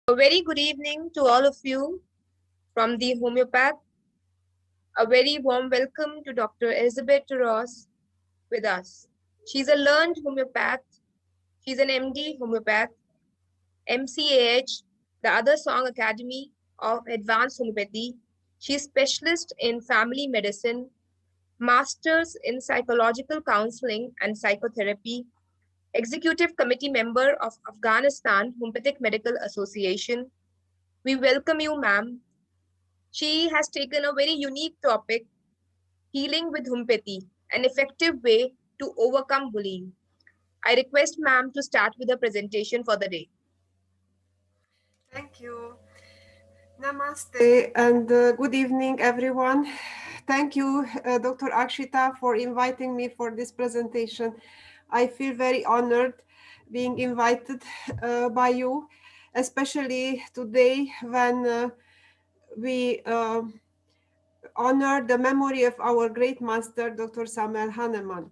A very good evening to all of you from the Homeopath. A very warm welcome to Dr. Erzsebet Turos with us. She's a learned homeopath. She's an MD homeopath, MCAH, the Other Song Academy of Advanced Homeopathy. She's specialist in family medicine, masters in psychological counseling and psychotherapy, executive committee member of Afghanistan Homeopathic Medical Association. We welcome you, ma'am. She has taken a very unique topic, healing with homeopathy, an effective way to overcome bullying. I request ma'am to start with a presentation for the day. Thank you. Namaste and good evening, everyone. Thank you, Dr. Akshita, for inviting me for this presentation. I feel very honored being invited by you, especially today when we honor the memory of our great master, Dr. Samuel Hahnemann.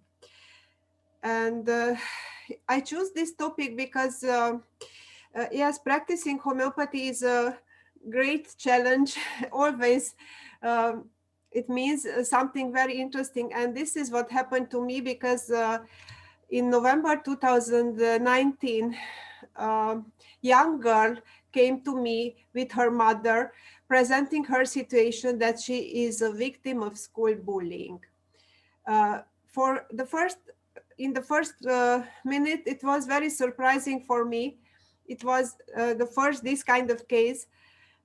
And I choose this topic because yes, practicing homeopathy is a great challenge. Always, it means something very interesting, and this is what happened to me because in November 2019, a young girl came to me with her mother, presenting her situation that she is a victim of school bullying. For the first In the first minute, it was very surprising for me. It was the first this kind of case,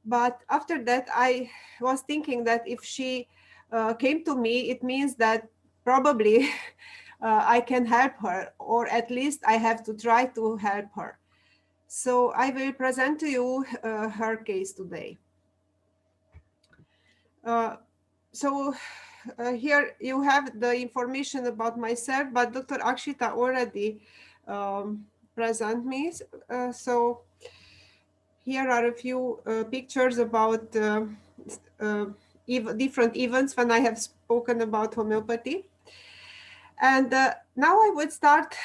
but after that I was thinking that if she came to me, it means that probably I can help her, or at least I have to try to help her. So I will present to you her case today. uh, so here you have the information about myself, but Dr. Akshita already um, present me. So here are a few pictures about uh, different events when I have spoken about homeopathy. And now I would start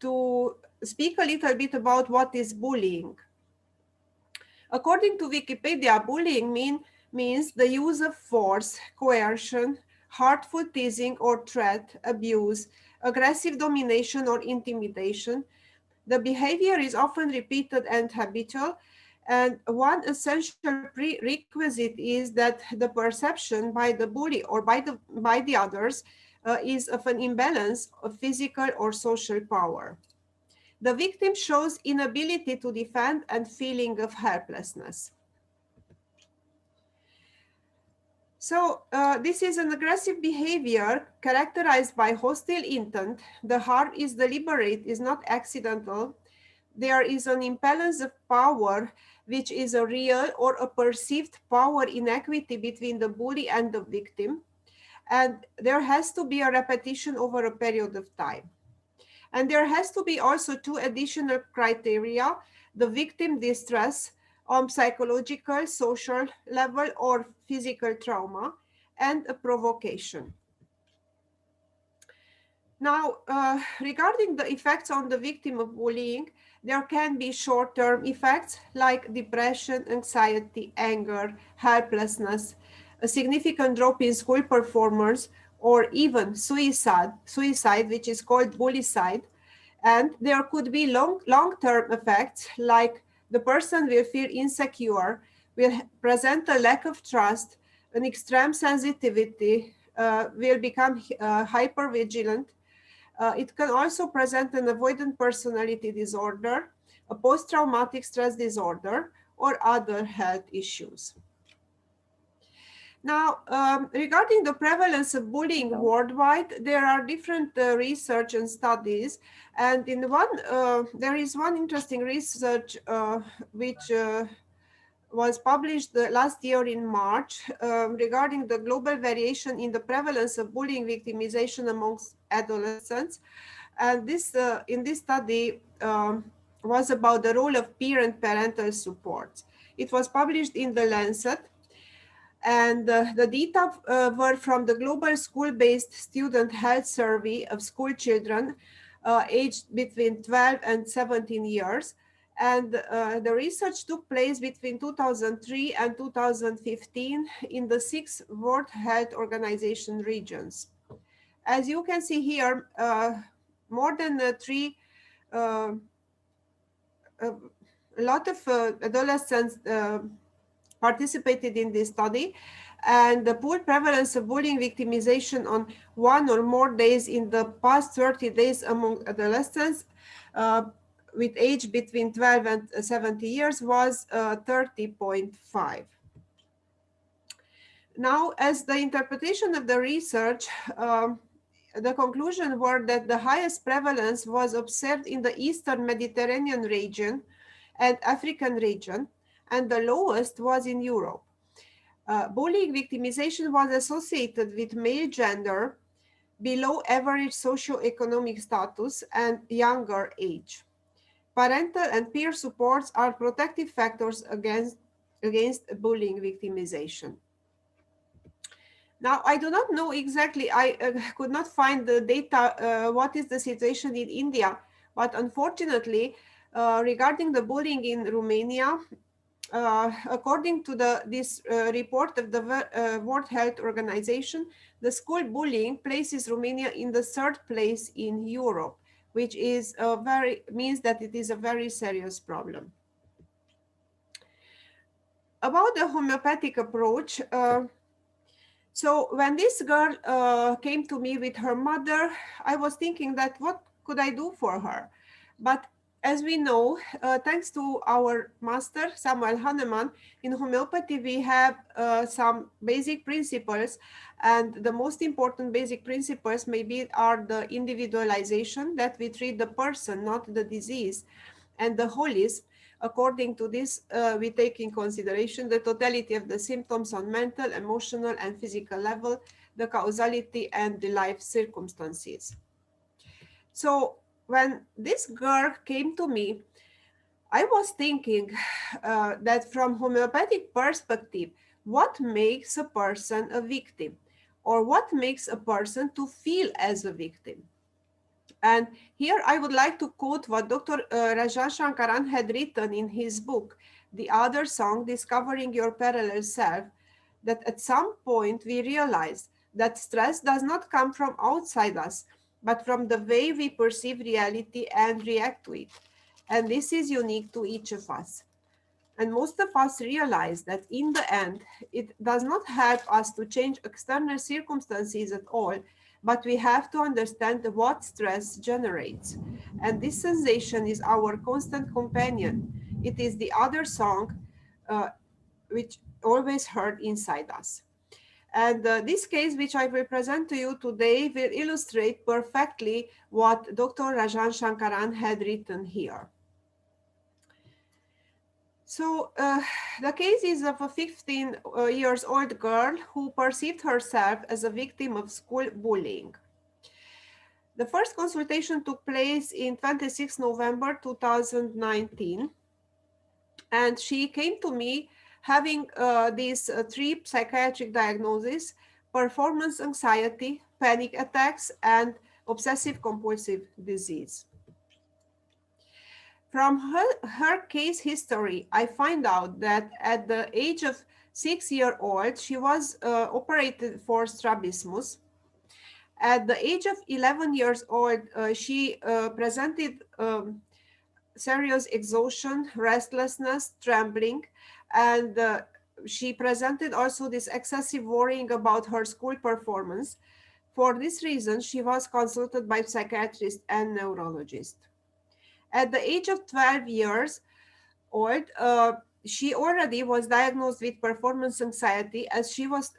to speak a little bit about what is bullying. According to Wikipedia, bullying means the use of force, coercion, hurtful teasing or threat, abuse, aggressive domination or intimidation. The behavior is often repeated and habitual, and one essential prerequisite is that the perception by the bully or by the others is of an imbalance of physical or social power. The victim shows inability to defend and feeling of helplessness. So this is an aggressive behavior characterized by hostile intent. The harm is deliberate, is not accidental. There is an imbalance of power, which is a real or a perceived power inequity between the bully and the victim. And there has to be a repetition over a period of time. And there has to be also two additional criteria: the victim distress on psychological, social level, or physical trauma, and a provocation. Now, regarding the effects on the victim of bullying, there can be short-term effects like depression, anxiety, anger, helplessness, a significant drop in school performance, or even suicide, which is called bullycide. And there could be long-term effects like the person will feel insecure, will present a lack of trust, an extreme sensitivity, will become hypervigilant. It can also present an avoidant personality disorder, a post-traumatic stress disorder, or other health issues. Now, regarding the prevalence of bullying worldwide, there are different research and studies. And there is one interesting research which was published last year in March regarding the global variation in the prevalence of bullying victimization amongst adolescents. And this in this study was about the role of peer and parental support. It was published in the Lancet, and the data were from the global school-based student health survey of school children aged between 12 and 17 years. And the research took place between 2003 and 2015 in the six World Health Organization regions. As you can see here, more than three, uh, a lot of adolescents participated in this study, and the pool prevalence of bullying victimization on one or more days in the past 30 days among adolescents uh, with age between 12 and 70 years was 30.5. Now, as the interpretation of the research, the conclusion were that the highest prevalence was observed in the Eastern Mediterranean region and African region, and the lowest was in Europe. Bullying victimization was associated with male gender, below average socioeconomic status, and younger age. Parental and peer supports are protective factors against bullying victimization. Now, I do not know exactly, I could not find the data, what is the situation in India, but unfortunately, regarding the bullying in Romania, according to this report of the World Health Organization, the school bullying places Romania in the third place in Europe, which is means that it is a very serious problem. About the homeopathic approach, so when this girl came to me with her mother, I was thinking that what could I do for her? But as we know, thanks to our master Samuel Hahnemann, in homeopathy we have some basic principles, and the most important basic principles maybe are the individualization, that we treat the person, not the disease, and the holism. According to this, we take in consideration the totality of the symptoms on mental, emotional, and physical level, the causality, and the life circumstances. So when this girl came to me, I was thinking that from homeopathic perspective, what makes a person a victim? Or what makes a person to feel as a victim? And here I would like to quote what Dr. Rajan Shankaran had written in his book, The Other Song, Discovering Your Parallel Self, that at some point we realize that stress does not come from outside us, but from the way we perceive reality and react to it. And this is unique to each of us. And most of us realize that in the end, it does not help us to change external circumstances at all, but we have to understand what stress generates. And this sensation is our constant companion. It is the other song uh, which always heard inside us. And this case, which I will present to you today, will illustrate perfectly what Dr. Rajan Shankaran had written here. So the case is of a 15 years old girl who perceived herself as a victim of school bullying. The first consultation took place in 26 November 2019, and she came to me having these three psychiatric diagnoses: performance anxiety, panic attacks, and obsessive compulsive disease. From her case history, I find out that at the age of 6 years old, she was operated for strabismus. At the age of 11 years old, she presented serious exhaustion, restlessness, trembling, and she presented also this excessive worrying about her school performance. For this reason, she was consulted by psychiatrist and neurologist. At the age of 12 years old, she already was diagnosed with performance anxiety, as she was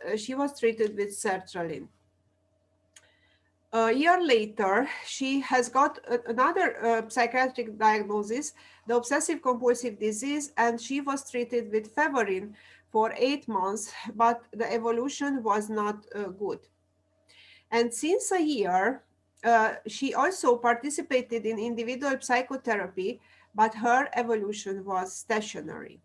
treated with sertraline. A year later, she has got another psychiatric diagnosis, the obsessive compulsive disease, and she was treated with Feverin for 8 months, but the evolution was not good. And since a year, she also participated in individual psychotherapy, but her evolution was stationary.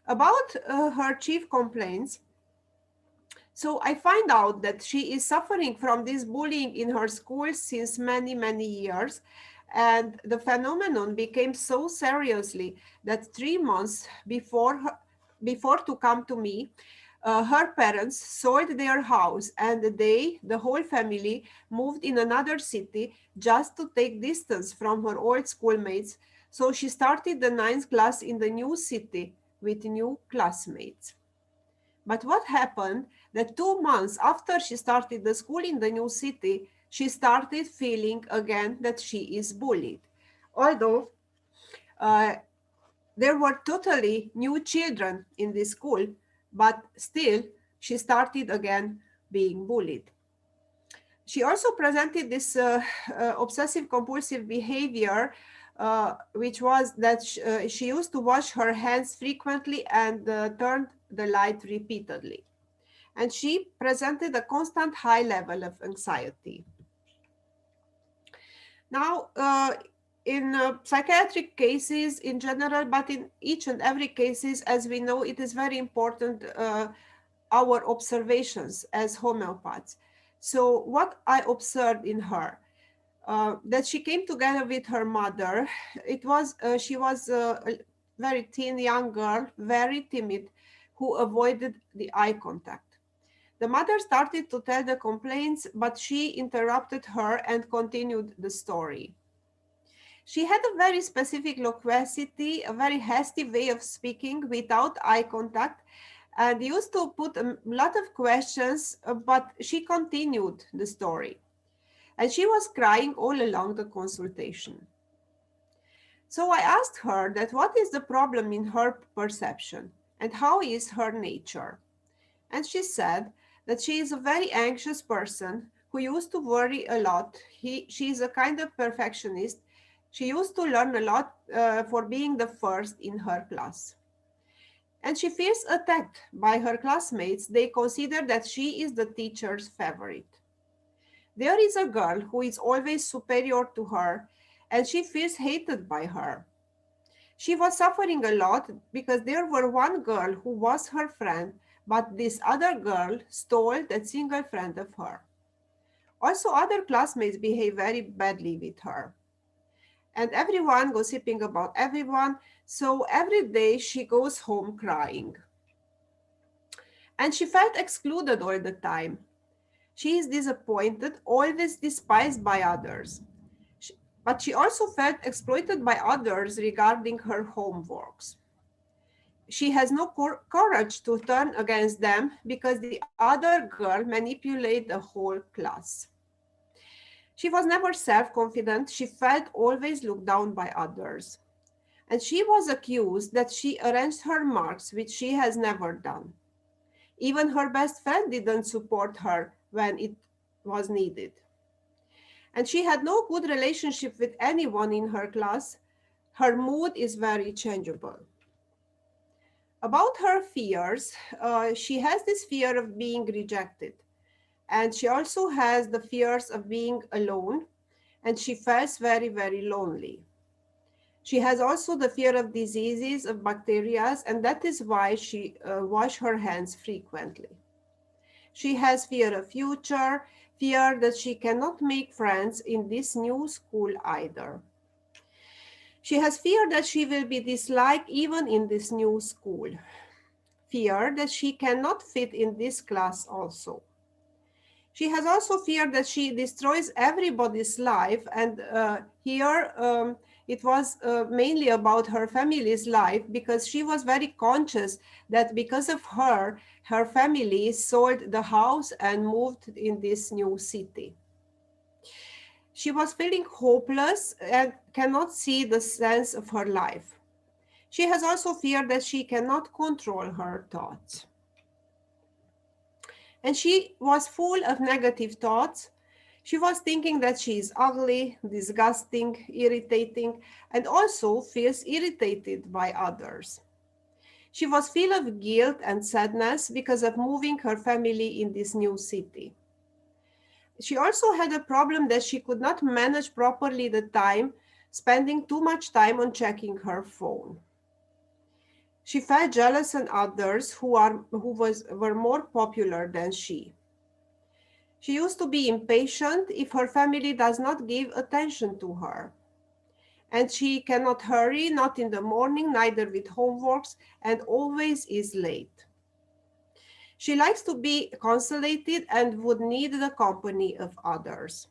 About her chief complaints, so I find out that she is suffering from this bullying in her school since many, many years. And the phenomenon became so seriously that 3 months before to come to me, her parents sold their house and they, the whole family, moved in another city just to take distance from her old schoolmates. So she started the ninth class in the new city with new classmates. But what happened that 2 months after she started the school in the new city, she started feeling again that she is bullied. Although uh, there were totally new children in this school, but still she started again being bullied. She also presented this obsessive compulsive behavior, which was that she used to wash her hands frequently and turned the light repeatedly. And she presented a constant high level of anxiety. Now, in psychiatric cases in general, but in each and every cases, as we know, it is very important our observations as homeopaths. So, what I observed in her, that she came together with her mother. It was she was a very thin young girl, very timid, who avoided the eye contact. The mother started to tell the complaints, but she interrupted her and continued the story. She had a very specific loquacity, a very hasty way of speaking without eye contact, and used to put a lot of questions, but she continued the story. And she was crying all along the consultation. So I asked her that what is the problem in her perception and how is her nature? And she said that she is a very anxious person who used to worry a lot. She is a kind of perfectionist. She used to learn a lot for being the first in her class. And she feels attacked by her classmates. They consider that she is the teacher's favorite. There is a girl who is always superior to her, and she feels hated by her. She was suffering a lot because there were one girl who was her friend, but this other girl stole that single friend of her. Also, other classmates behave very badly with her. And everyone gossiping about everyone, so every day she goes home crying. And she felt excluded all the time. She is disappointed, always despised by others. Sh- But she also felt exploited by others regarding her homeworks. She has no courage to turn against them because the other girl manipulated the whole class. She was never self confident. She felt always looked down by others. And she was accused that she arranged her marks, which she has never done. Even her best friend didn't support her when it was needed. And she had no good relationship with anyone in her class. Her mood is very changeable. About her fears, she has this fear of being rejected, and she also has the fears of being alone, and she feels very, very lonely. She has also the fear of diseases, of bacteria, and that is why she wash her hands frequently. She has fear of future, fear that she cannot make friends in this new school either. She has fear that she will be disliked even in this new school. Fear that she cannot fit in this class also. She has also feared that she destroys everybody's life, and here it was mainly about her family's life because she was very conscious that because of her, her family sold the house and moved in this new city. She was feeling hopeless and cannot see the sense of her life. She has also feared that she cannot control her thoughts. And she was full of negative thoughts. She was thinking that she is ugly, disgusting, irritating, and also feels irritated by others. She was full of guilt and sadness because of moving her family in this new city. She also had a problem that she could not manage properly the time, spending too much time on checking her phone. She felt jealous on others were more popular than she. She used to be impatient if her family does not give attention to her. And she cannot hurry, not in the morning, neither with homeworks, and always is late. She likes to be consolated and would need the company of others.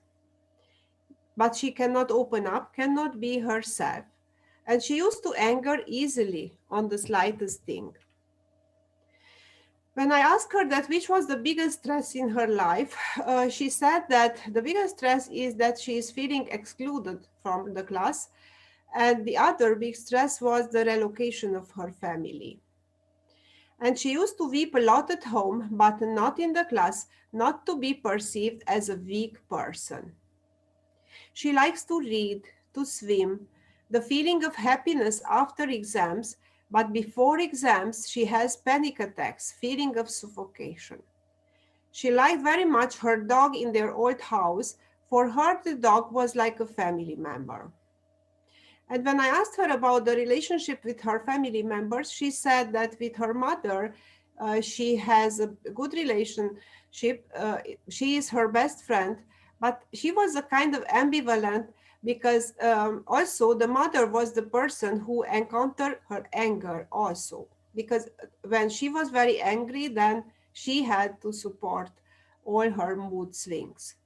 But she cannot open up, cannot be herself. And she used to anger easily on the slightest thing. When I asked her that which was the biggest stress in her life, she said that the biggest stress is that she is feeling excluded from the class, and the other big stress was the relocation of her family. And she used to weep a lot at home, but not in the class, not to be perceived as a weak person. She likes to read, to swim, the feeling of happiness after exams, but before exams, she has panic attacks, feeling of suffocation. She liked very much her dog in their old house. For her, the dog was like a family member. And when I asked her about the relationship with her family members, she said that with her mother, she has a good relationship. She is her best friend, but she was a kind of ambivalent because also the mother was the person who encountered her anger also. Because when she was very angry, then she had to support all her mood swings.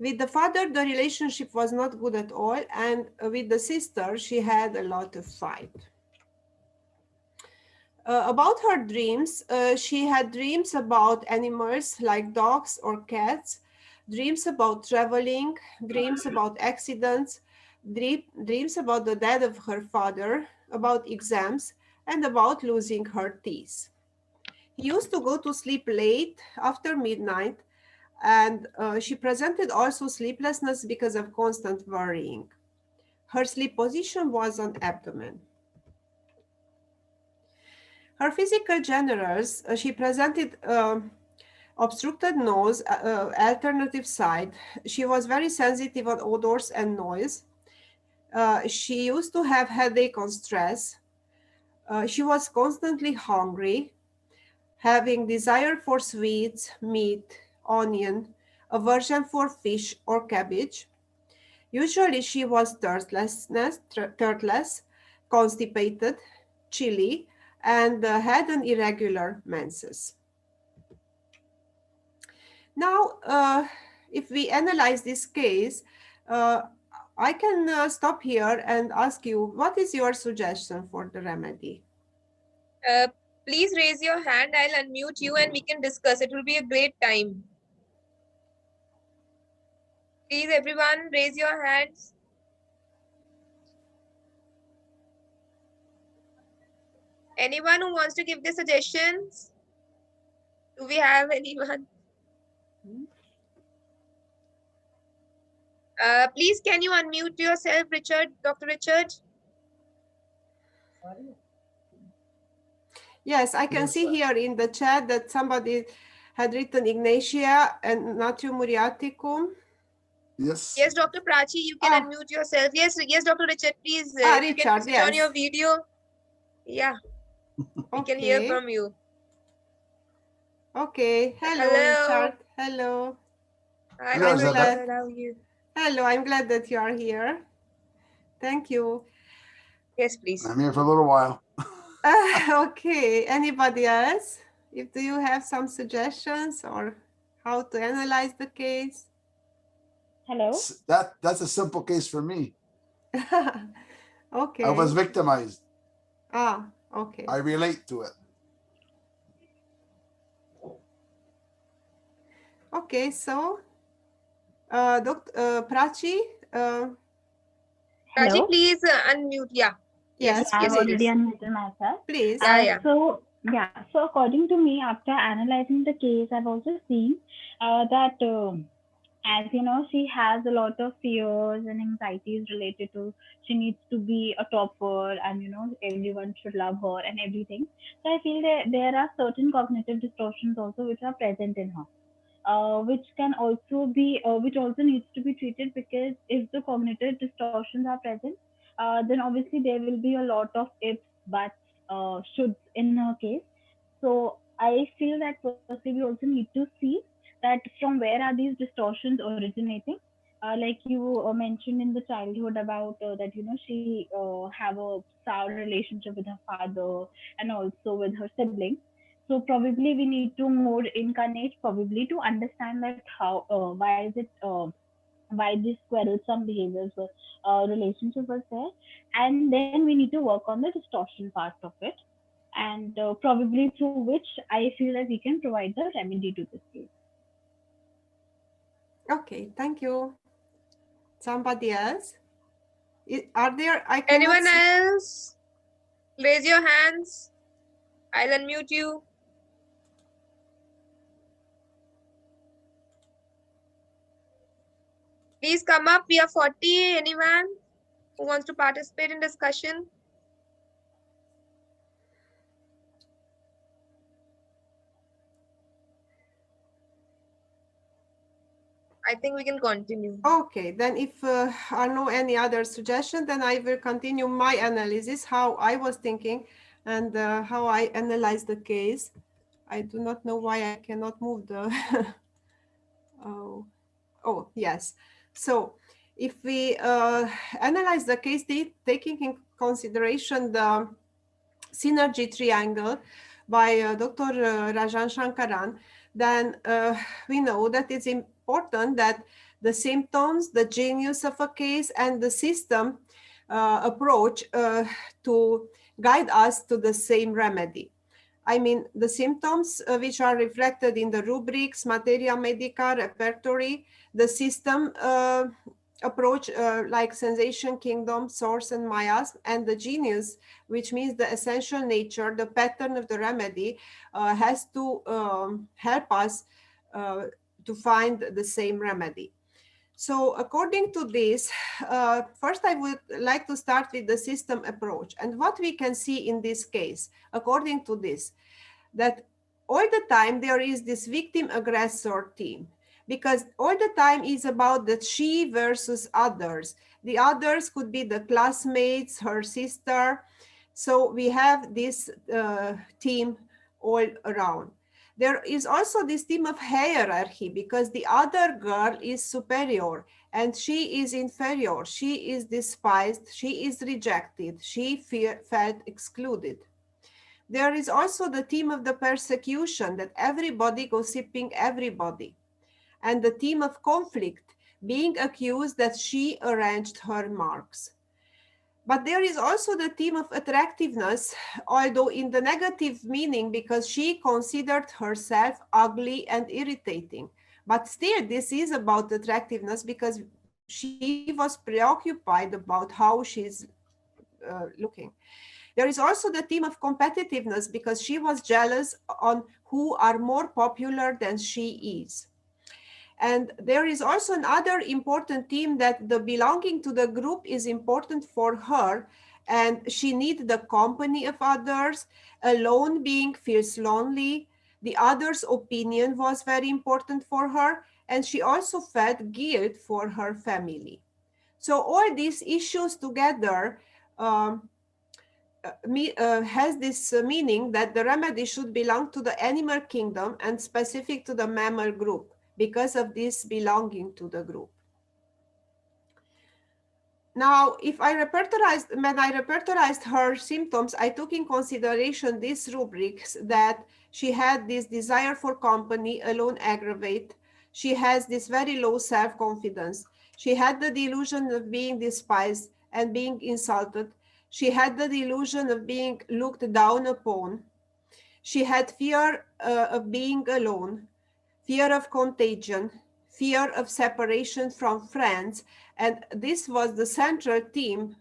With the father, the relationship was not good at all, and with the sister, she had a lot of fight. About her dreams, she had dreams about animals like dogs or cats, dreams about traveling, dreams about accidents, dreams about the death of her father, about exams, and about losing her teeth. He used to go to sleep late after midnight, and she presented also sleeplessness because of constant worrying. Her sleep position was on abdomen. Her physical generals, she presented obstructed nose, alternative side. She was very sensitive on odors and noise. She used to have headache on stress. She was constantly hungry, having desire for sweets, meat, onion, aversion for fish or cabbage. Usually she was thirstless, constipated, chilly, and had an irregular menses. Now, if we analyze this case, uh, I can stop here and ask you, what is your suggestion for the remedy? Uh, Please raise your hand. I'll unmute you and we can discuss. It will be a great time. Please, everyone, raise your hands. Anyone who wants to give the suggestions? Do we have anyone? Please, can you unmute yourself, Richard, Dr. Richard? Yes, I can see here in the chat that somebody had written Ignatia and Natrium muriaticum. Yes. Yes, Dr. Prachi, you can unmute yourself. Yes, yes, Dr. Richard, please, if you can Richard, switch on your yes. video. Yeah, we can hear Okay. from you. Okay. Hello, Hello. Richard. Hello. Hi, Hello, I'm Dr. Erzsebet. glad. Richard, how are you? Hello, I'm glad that you are here. Thank you. Yes, please. I'm here for a little while. Okay. Anybody else? If do you have some suggestions or how to analyze the case? Hello. That's a simple case for me. I was Okay. victimized. Okay. I relate to it. Okay. So, Dr. Prachi, Prachi, Hello. please unmute. Yeah. Yeah, Yes, yes, I've yes, please, already please. unmuted myself. please. Yeah, yeah. So according to me, after analyzing the case, I've also seen that as you know, she has a lot of fears and anxieties related to she needs to be a topper, and everyone should love her and everything. So I feel that there are certain cognitive distortions also which are present in her. Which also needs to be treated, because if the cognitive distortions are present, then obviously there will be a lot of ifs, buts, shoulds in her case. So I feel that firstly we also need to see that from where are these distortions originating. Like you mentioned in the childhood about that she have a sour relationship with her father and also with her siblings. So probably we need to more incarnate probably to understand that how why is it why these quarrelsome behaviors were relationship was there, and then we need to work on the distortion part of it, and probably through which I feel that we can provide the remedy to this case. Okay, thank you. Somebody else? Are there? I cannot Anyone see. else? Raise your hands. I'll unmute you. Please come up. We are 40. Anyone who wants to participate in discussion? I think we can continue. Okay, then if are no any other suggestion, then I will continue my analysis, how I was thinking and how I analyze the case. I do not know why I cannot move the oh, oh yes. So if we analyze the case, taking in consideration the synergy triangle by Dr. Rajan Shankaran, then we know that it's important that the symptoms, the genius of a case, and the system approach to guide us to the same remedy. I mean, the symptoms which are reflected in the rubrics, materia medica, repertory, the system approach like sensation, kingdom, source, and miasm, and the genius, which means the essential nature, the pattern of the remedy, has to help us to find the same remedy. So according to this, first I would like to start with the system approach. And what we can see in this case, according to this, that all the time there is this victim aggressor team, because all the time is about the she versus others. The others could be the classmates, her sister. So we have this team all around. There is also this theme of hierarchy, because the other girl is superior and she is inferior. She is despised, she is rejected, she felt excluded. There is also the theme of the persecution, that everybody gossiping everybody, and the theme of conflict, being accused that she arranged her marks. But there is also the theme of attractiveness, although in the negative meaning, because she considered herself ugly and irritating. But still, this is about attractiveness, because she was preoccupied about how she's looking. There is also the theme of competitiveness, because she was jealous on who are more popular than she is. And there is also another important theme, that the belonging to the group is important for her, and she needs the company of others. Alone being feels lonely. The other's opinion was very important for her, and she also felt guilt for her family. So all these issues together um, has this meaning that the remedy should belong to the animal kingdom and specific to the mammal group, because of this belonging to the group. Now, when I repertorized her symptoms, I took in consideration these rubrics, that she had this desire for company, alone aggravate. She has this very low self-confidence. She had the delusion of being despised and being insulted. She had the delusion of being looked down upon. She had fear of being alone, fear of contagion, fear of separation from friends. And this was the central theme,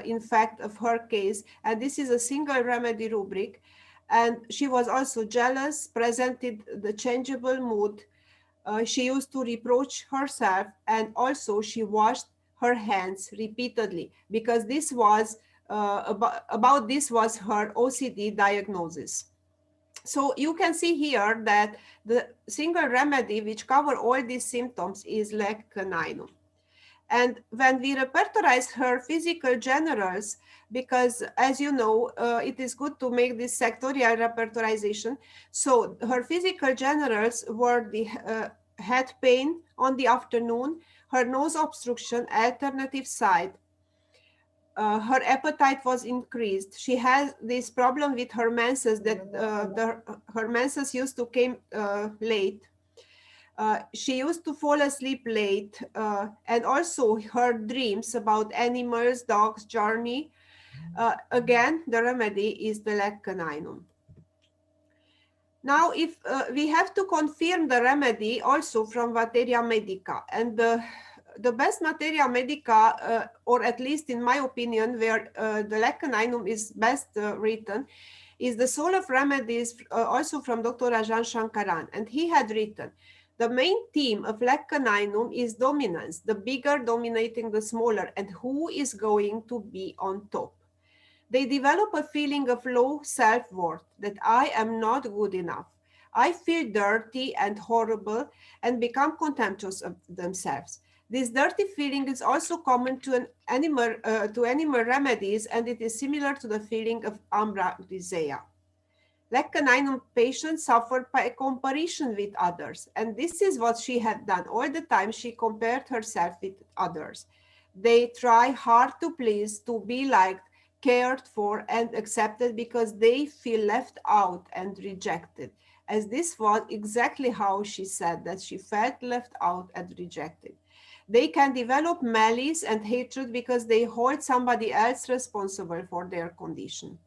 in fact, of her case. And this is a single remedy rubric. And she was also jealous, presented the changeable mood. She used to reproach herself, and also she washed her hands repeatedly, because this was about this was her OCD diagnosis. So you can see here that the single remedy which cover all these symptoms is lec caninum. And when we repertorize her physical generals, because as you know, it is good to make this sectorial repertorization. So her physical generals were the head pain on the afternoon, her nose obstruction, alternative side. Her appetite was increased. She has this problem with her menses that her menses used to came late. She used to fall asleep late, and also her dreams about animals, dogs, journey. Again, the remedy is the leccaninum. Now, if we have to confirm the remedy also from materia medica, and the best materia medica, or at least in my opinion, where the leccaninum is best written, is the Soul of Remedies, also from Dr. Rajan Shankaran, and he had written, the main theme of leccaninum is dominance, the bigger dominating the smaller, and who is going to be on top. They develop a feeling of low self-worth, that I am not good enough. I feel dirty and horrible and become contemptuous of themselves. This dirty feeling is also common to animal remedies, and it is similar to the feeling of ambra grisea. Leccaninum patients suffer by comparison with others, and this is what she had done all the time. She compared herself with others. They try hard to please, to be liked, cared for, and accepted because they feel left out and rejected. As this was exactly how she said that she felt left out and rejected. They can develop malice and hatred because they hold somebody else responsible for their condition.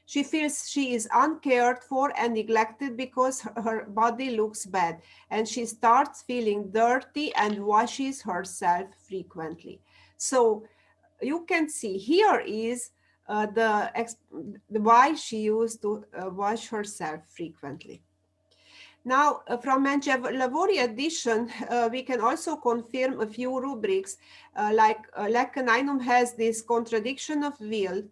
She feels she is uncared for and neglected because her body looks bad, and she starts feeling dirty and washes herself frequently. So you can see here is the why she used to wash herself frequently. Now, from Lavori edition, we can also confirm a few rubrics, like Leccaninum has this contradiction of will,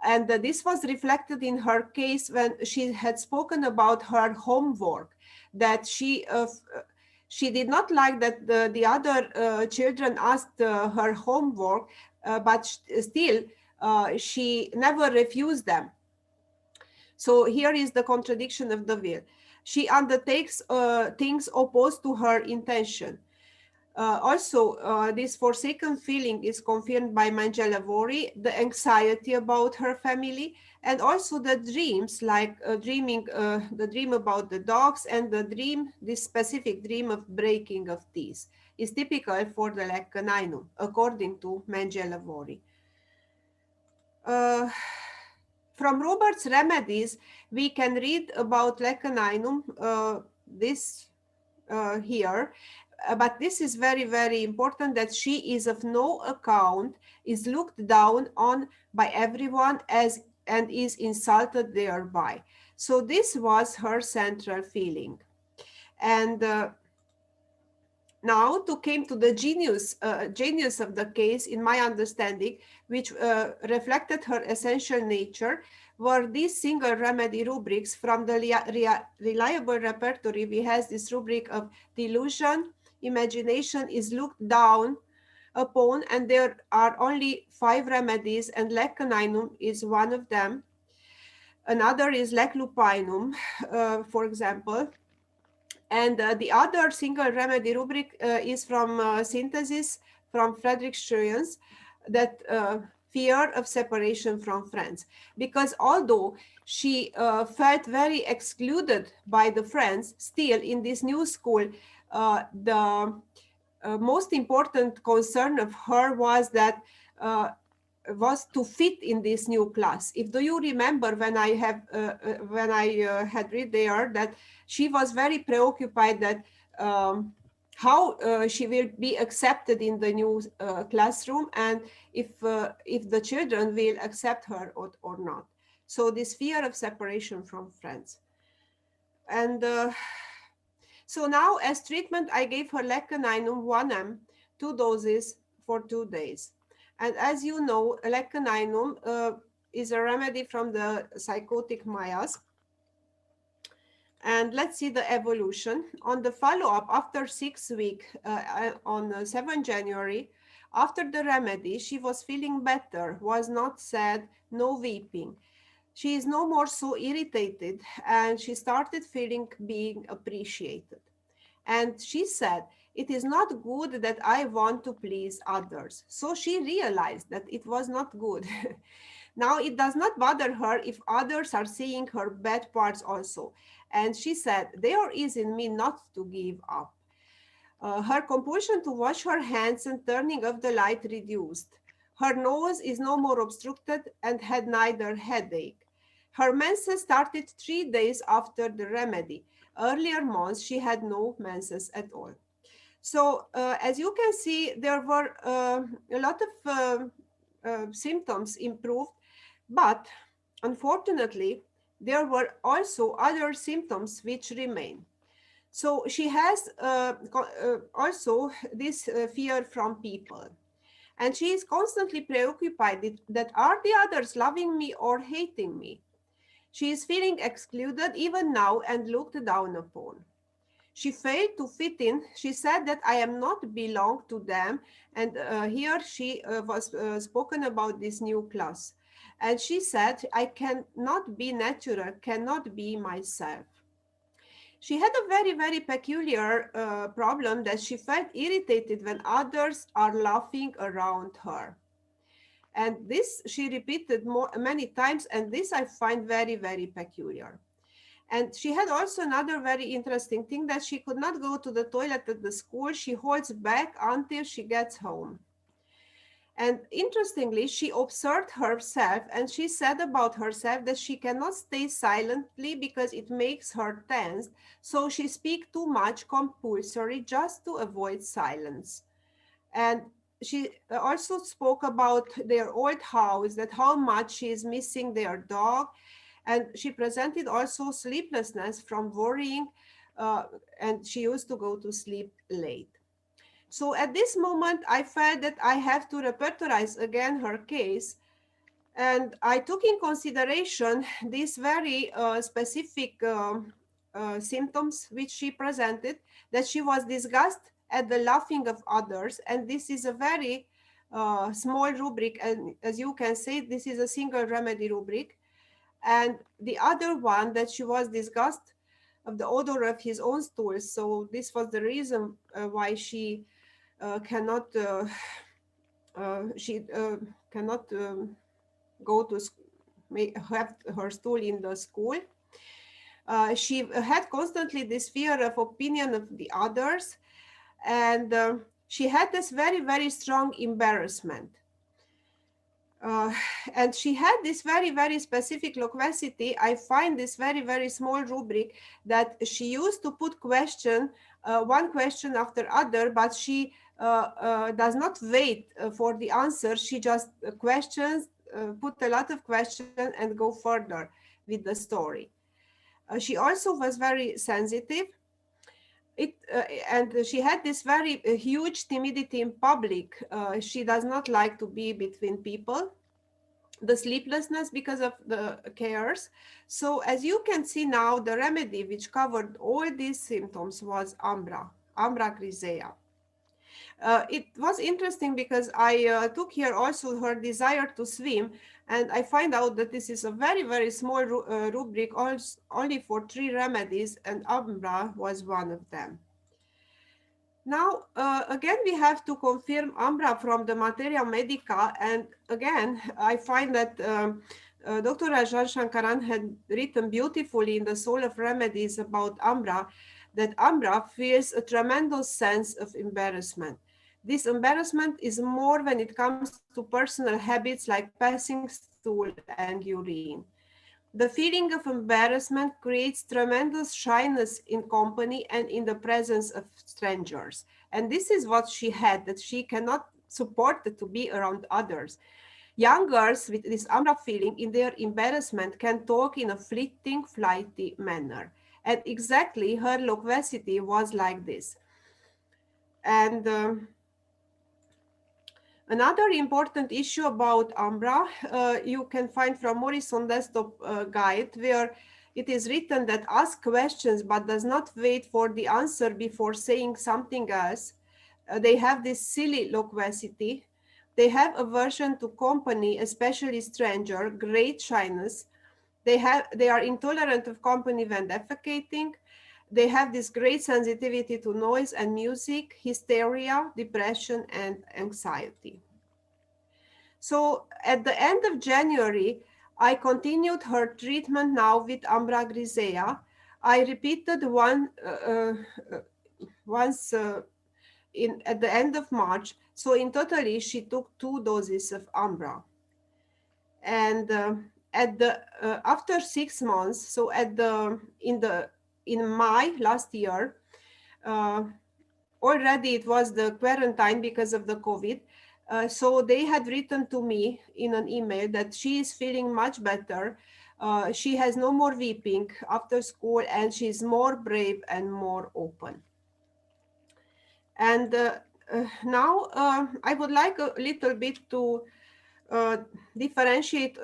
and this was reflected in her case when she had spoken about her homework, that she did not like that the other children asked her homework, but still she never refused them. So here is the contradiction of the will. She undertakes things opposed to her intention. Also, this forsaken feeling is confirmed by Mangialavori, the anxiety about her family, and also the dreams, like dreaming, the dream about the dogs, and the dream, this specific dream of breaking of teeth, is typical for the leccaninum, according to Mangialavori. From Robert's remedies, we can read about leccaninum, this here, but this is very, very important, that she is of no account, is looked down on by everyone as and is insulted thereby. So this was her central feeling. And now to came to the genius of the case, in my understanding, which reflected her essential nature, were these single remedy rubrics from the reliable repertory. We have this rubric of delusion, imagination is looked down upon, and there are only 5 remedies, and leccaninum is one of them. Another is leclupinum, for example. And the other single remedy rubric is from Synthesis from Frederick Schuyens, that fear of separation from friends. Because although she felt very excluded by the friends, still in this new school, the most important concern of her was that was to fit in this new class. If do you remember when I had read there that she was very preoccupied that how she will be accepted in the new classroom, and if the children will accept her or not. So this fear of separation from friends. And so now as treatment, I gave her leccaninum 1 m, 2 doses for 2 days. And as you know, leccaninum is a remedy from the psychotic miasm. And let's see the evolution. On the follow-up, after 6 weeks, on 7 January, after the remedy, she was feeling better, was not sad, no weeping. She is no more so irritated, and she started feeling being appreciated. And she said, It is not good that I want to please others. So she realized that it was not good. Now it does not bother her if others are seeing her bad parts also. And she said, there is in me not to give up. Her compulsion to wash her hands and turning off the light reduced. Her nose is no more obstructed and had neither headache. Her menses started 3 days after the remedy. Earlier months, she had no menses at all. So, as you can see, there were a lot of symptoms improved, but unfortunately, there were also other symptoms which remain. So she has also this fear from people. And she is constantly preoccupied that are the others loving me or hating me? She is feeling excluded even now and looked down upon. She failed to fit in. She said that I am not belong to them. And here she was spoken about this new class. And she said, I cannot be natural, cannot be myself. She had a very, very peculiar problem that she felt irritated when others are laughing around her. And this she repeated many times, and this I find very, very peculiar. And she had also another very interesting thing that she could not go to the toilet at the school. She holds back until she gets home. And interestingly, she observed herself and she said about herself that she cannot stay silently because it makes her tense. So she speaks too much compulsory just to avoid silence. And she also spoke about their old house, that how much she is missing their dog. And she presented also sleeplessness from worrying, uh, and she used to go to sleep late. So at this moment, I felt that I have to repertorize again her case. And I took in consideration these very specific symptoms which she presented, that she was disgusted at the laughing of others. And this is a very small rubric. And as you can see, this is a single remedy rubric. And the other one, that she was disgusted of the odor of his own stool. So this was the reason why cannot she cannot go to have her stool in the school. She had constantly this fear of opinion of the others, and she had this very, very strong embarrassment. uh, and she had this very, very specific loquacity. I find this very, very small rubric that she used to put one question after other, but she does not wait for the answer. She just questions, put a lot of questions and go further with the story. She also was very sensitive. it and she had this very huge timidity in public. She does not like to be between people. The sleeplessness because of the cares. So as you can see now, the remedy which covered all these symptoms was Ambra grisea. It was interesting because I took here also her desire to swim, and I find out that this is a very, very small rubric, only for 3 remedies, and Ambra was one of them. Now, again, we have to confirm Ambra from the Materia Medica. And again, I find that Dr. Rajan Shankaran had written beautifully in The Soul of Remedies about Ambra, that Ambra feels a tremendous sense of embarrassment. This embarrassment is more when it comes to personal habits like passing stool and urine. The feeling of embarrassment creates tremendous shyness in company and in the presence of strangers. And this is what she had, that she cannot support to be around others. Young girls with this Ambra feeling in their embarrassment can talk in a fleeting, flighty manner. And exactly her loquacity was like this. And another important issue about Ambra, you can find from Morrison Desktop Guide, where it is written that ask questions but does not wait for the answer before saying something else. They have this silly loquacity. They have aversion to company, especially stranger, great shyness. They are intolerant of company when defecating. they have this great sensitivity to noise and music, hysteria, depression, and anxiety. So at the end of January, I continued her treatment now with Ambra grisea. I repeated once in at the end of March. So in totally, she took 2 doses of Ambra. And at the after 6 months, so at the in May last year, uh, already it was the quarantine because of the COVID. So they had written to me in an email that she is feeling much better. She has no more weeping after school, and she's more brave and more open. And now I would like a little bit to uh, differentiate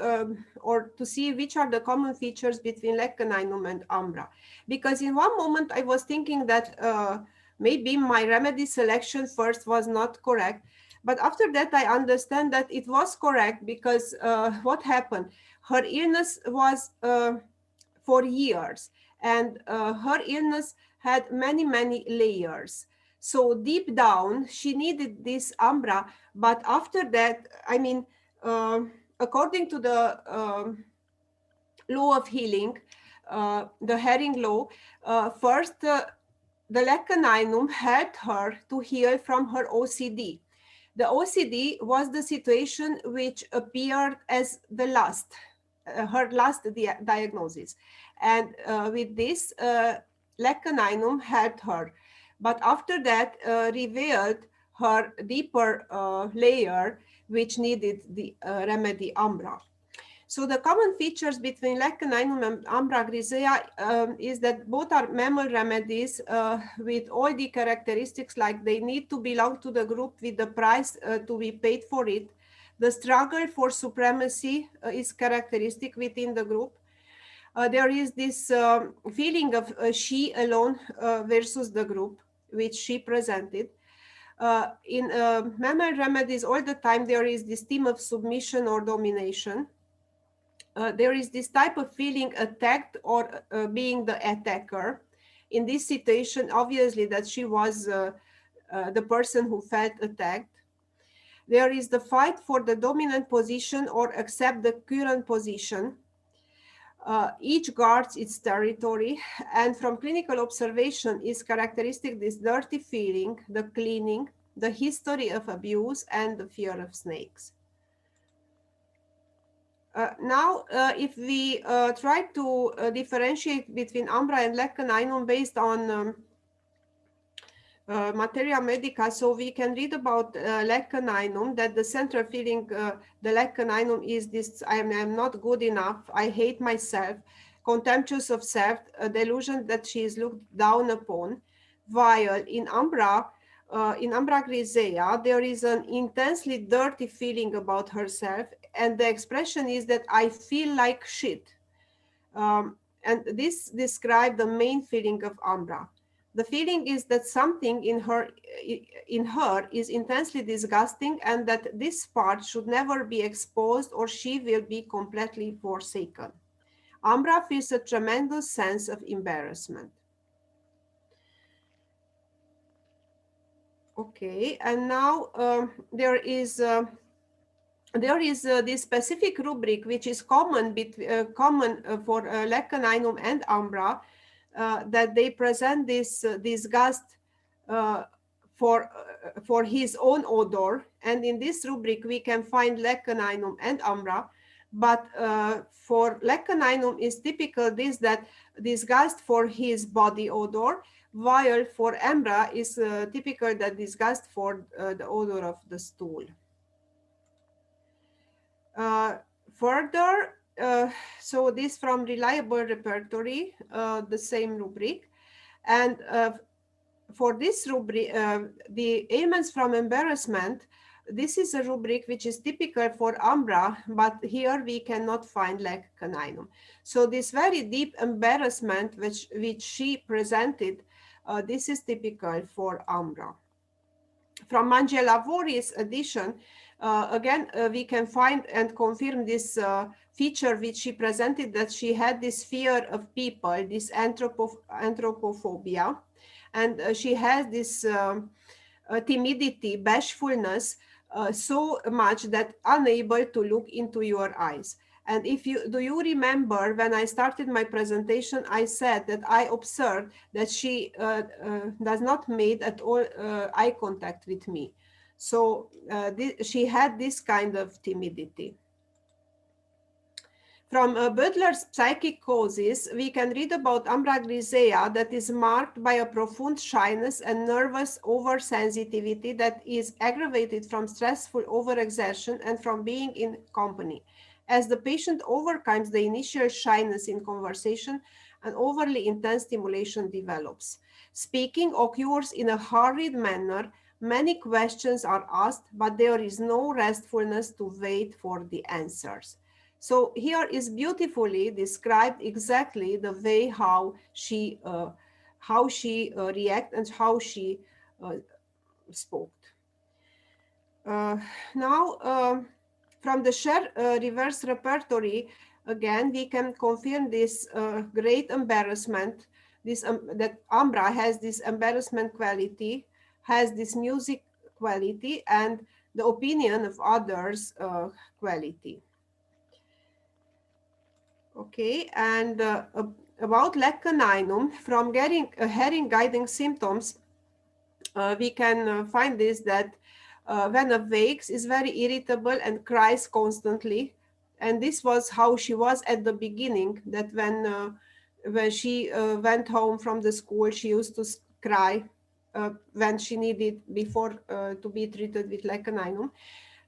or to see which are the common features between Leccaninum and Ambra. Because in one moment I was thinking that maybe my remedy selection first was not correct. But after that, I understand that it was correct because what happened? Her illness was for years, and her illness had many, many layers. So deep down, she needed this Ambra. But after that, I mean, uh, according to the law of healing, the Herring law, first the Leccaninum helped her to heal from her OCD. The OCD was the situation which appeared as the last, her last diagnosis. And with this, Leccaninum helped her. But after that, revealed her deeper layer, which needed the remedy Ambra. So the common features between Leccaninum and Ambra grisea is that both are mammal remedies with all the characteristics, like they need to belong to the group with the price to be paid for it. The struggle for supremacy is characteristic within the group. There is this feeling of she alone versus the group, which she presented. In mammal remedies, all the time there is this theme of submission or domination. There is this type of feeling attacked or being the attacker. In this situation, obviously that she was the person who felt attacked. There is the fight for the dominant position or accept the current position. Each guards its territory, and from clinical observation is characteristic this dirty feeling, the cleaning, the history of abuse, and the fear of snakes. Now, if we try to differentiate between Ambra and Leccaninum based on materia medica, so we can read about Leccaninum, that the central feeling, the Leccaninum is this: I am not good enough, I hate myself, contemptuous of self, a delusion that she is looked down upon. While in Ambra grisea, there is an intensely dirty feeling about herself, and the expression is that I feel like shit. And this describes the main feeling of Ambra. The feeling is that something in her is intensely disgusting, and that this part should never be exposed or she will be completely forsaken. Ambra feels a tremendous sense of embarrassment. Okay, and now there is this specific rubric which is common for Leccaninum and Ambra, that they present this disgust uh, for his own odor, and in this rubric we can find Leccaninum and Ambra. But for Leccaninum is typical this, that disgust for his body odor, while for Ambra is typical that disgust for the odor of the stool. Further, so this from reliable repertory, the same rubric. And for this rubric, the ailments from embarrassment, this is a rubric which is typical for Ambra, but here we cannot find Leccaninum. So this very deep embarrassment which she presented, this is typical for Ambra. From Mangialavori's edition, Again, we can find and confirm this feature which she presented, that she had this fear of people, this anthropophobia, and she has this timidity, bashfulness, so much that unable to look into your eyes. And if you do, you remember when I started my presentation, I said that I observed that she does not made at all eye contact with me. So she had this kind of timidity. From Butler's psychic causes, we can read about Ambra grisea that is marked by a profound shyness and nervous oversensitivity that is aggravated from stressful overexertion and from being in company. As the patient overcomes the initial shyness in conversation, an overly intense stimulation develops. Speaking occurs in a hurried manner. Many questions are asked, but there is no restfulness to wait for the answers. So here is beautifully described exactly the way how she react and how she uh, spoke. Uh, now, from the share reverse repertory, again, we can confirm this great embarrassment, this that Ambra has this embarrassment quality, has this music quality, and the opinion of others quality. Okay, and about lecaninum, from getting hearing guiding symptoms, we can find this that when awakes is very irritable and cries constantly, and this was how she was at the beginning. That when she went home from the school, she used to cry when she needed before to be treated with lecaninum.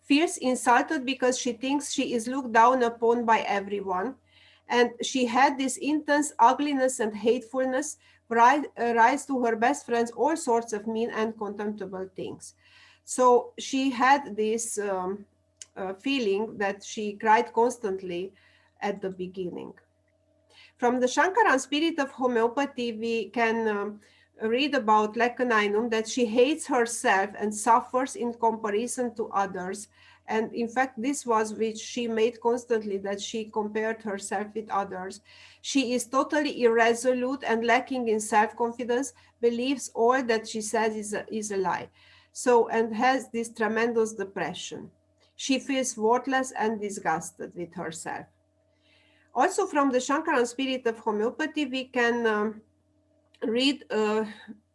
Feels insulted because she thinks she is looked down upon by everyone, and she had this intense ugliness and hatefulness rise to her best friends all sorts of mean and contemptible things. So she had this feeling that she cried constantly at the beginning. From the Shankaran spirit of homeopathy, we can read about lecaninum that she hates herself and suffers in comparison to others. And in fact, this was which she made constantly, that she compared herself with others. She is totally irresolute and lacking in self-confidence, believes all that she says is a lie. So, and has this tremendous depression. She feels worthless and disgusted with herself. Also, from the Shankaran spirit of homeopathy, we can read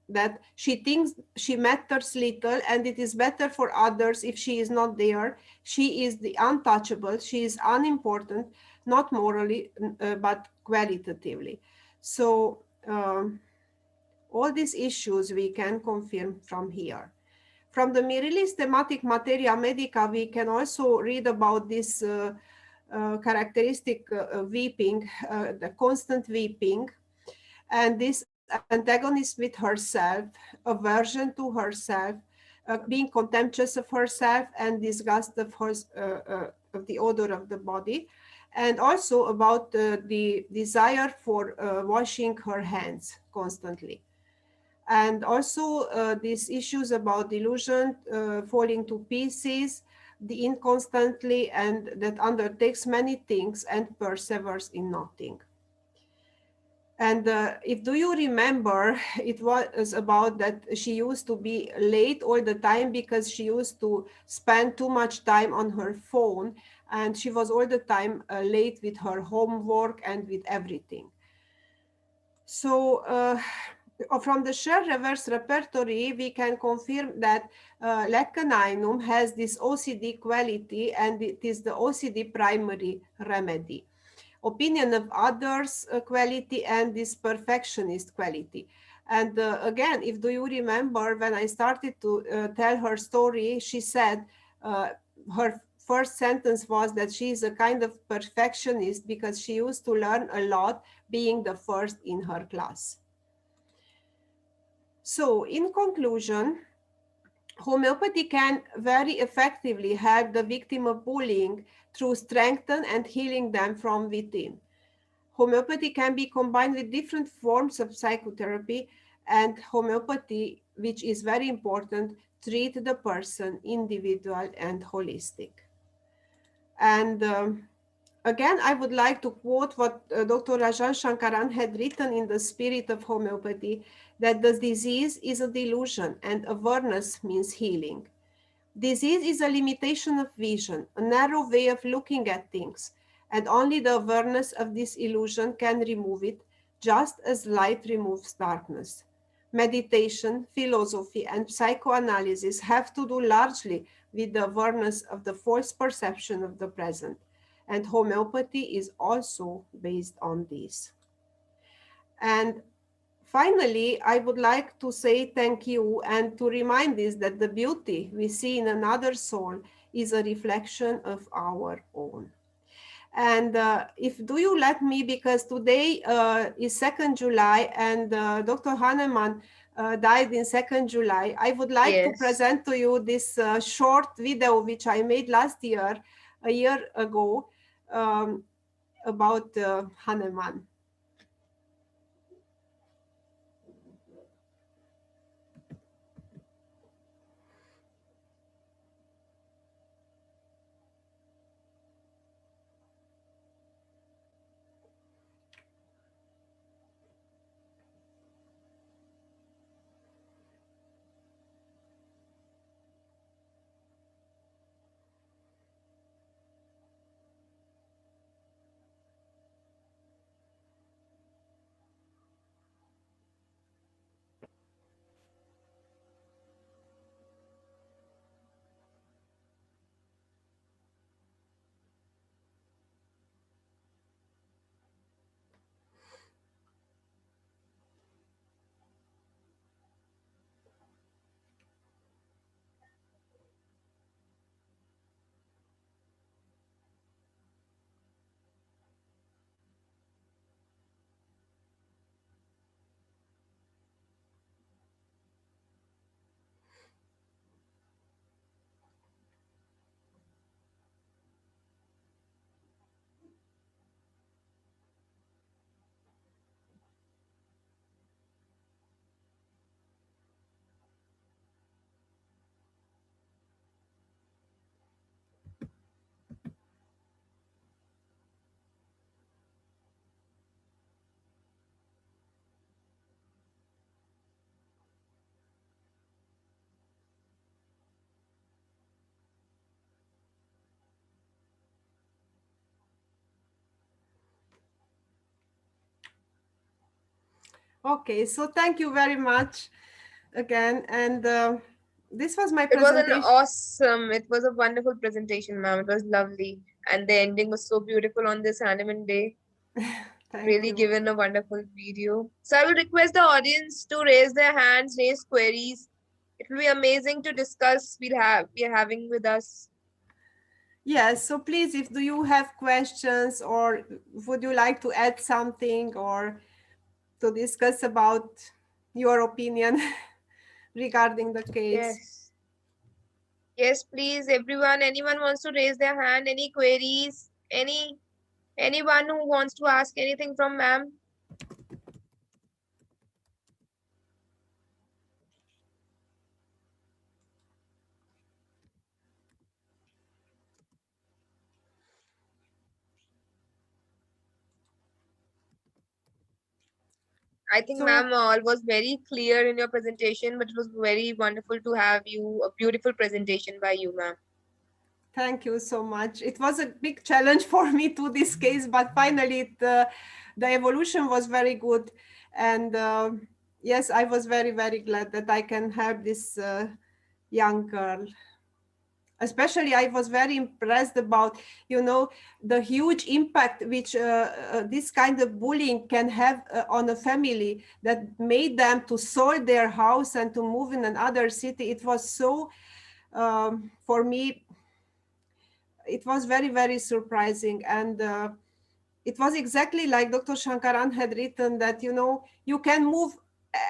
that she thinks she matters little and it is better for others if she is not there. She is the untouchable, she is unimportant, not morally, but qualitatively. So, all these issues we can confirm from here. From the Mireles thematic materia medica, we can also read about this characteristic weeping, the constant weeping, and this antagonism with herself, aversion to herself, being contemptuous of herself, and disgust of of the odor of the body, and also about the desire for washing her hands constantly. And also these issues about delusion, falling to pieces, the inconstantly, and that undertakes many things and perseveres in nothing. And if do you remember, it was about that she used to be late all the time because she used to spend too much time on her phone, and she was all the time late with her homework and with everything. So from the share reverse repertory, we can confirm that lecaninum has this OCD quality, and it is the OCD primary remedy. Opinion of others quality, and this perfectionist quality. And again, if do you remember when I started to tell her story, she said uh, her first sentence was that she is a kind of perfectionist because she used to learn a lot being the first in her class. So in conclusion, homeopathy can very effectively help the victim of bullying through strengthening and healing them from within. Homeopathy can be combined with different forms of psychotherapy, and homeopathy which is very important, treat the person individual and holistic. And again, I would like to quote what Dr. Rajan Shankaran had written in The Spirit of Homeopathy, that the disease is a delusion and awareness means healing. Disease is a limitation of vision, a narrow way of looking at things, and only the awareness of this illusion can remove it, just as light removes darkness. Meditation, philosophy, and psychoanalysis have to do largely with the awareness of the false perception of the present, and homeopathy is also based on this. And finally, I would like to say thank you and to remind us that the beauty we see in another soul is a reflection of our own. And if do you let me, because today is 2nd July and Dr. Hahnemann died in 2nd July, I would like to Yes. present to you this short video which I made last year, a year ago, um, about Hahnemann. Okay, so thank you very much again. And this was my It was an presentation. awesome, it was a wonderful presentation, ma'am. It was lovely. And the ending was so beautiful on this Hanneman Day. Thank Really you. given a wonderful video. So I will request the audience to raise their hands, raise queries. It will be amazing to discuss. We are having with us. Yes, so please, if do you have questions or would you like to add something or to discuss about your opinion regarding the case? Yes. Yes, please, everyone. Anyone wants to raise their hand? Any queries? Anyone who wants to ask anything from ma'am? I think So ma'am all was very clear in your presentation, but it was very wonderful to have you a beautiful presentation by you, ma'am. thank you so much. It was a big challenge for me to this case, but finally the evolution was very good. And yes, I was very, very glad that I can help this young girl. Especially I was very impressed about, you know, the huge impact which this kind of bullying can have on a family, that made them to sold their house and to move in another city. It was so for me it was very, very surprising. And it was exactly like Dr. Shankaran had written, that, you know, you can move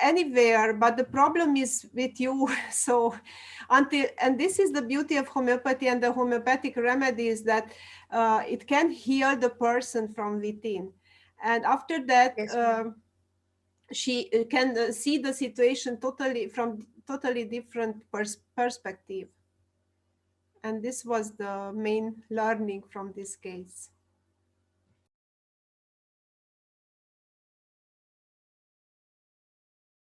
anywhere, but the problem is with you. So until, and this is the beauty of homeopathy and the homeopathic remedies, that it can heal the person from within. And after that, Yes, ma'am. she can see the situation totally from totally different perspective. And this was the main learning from this case.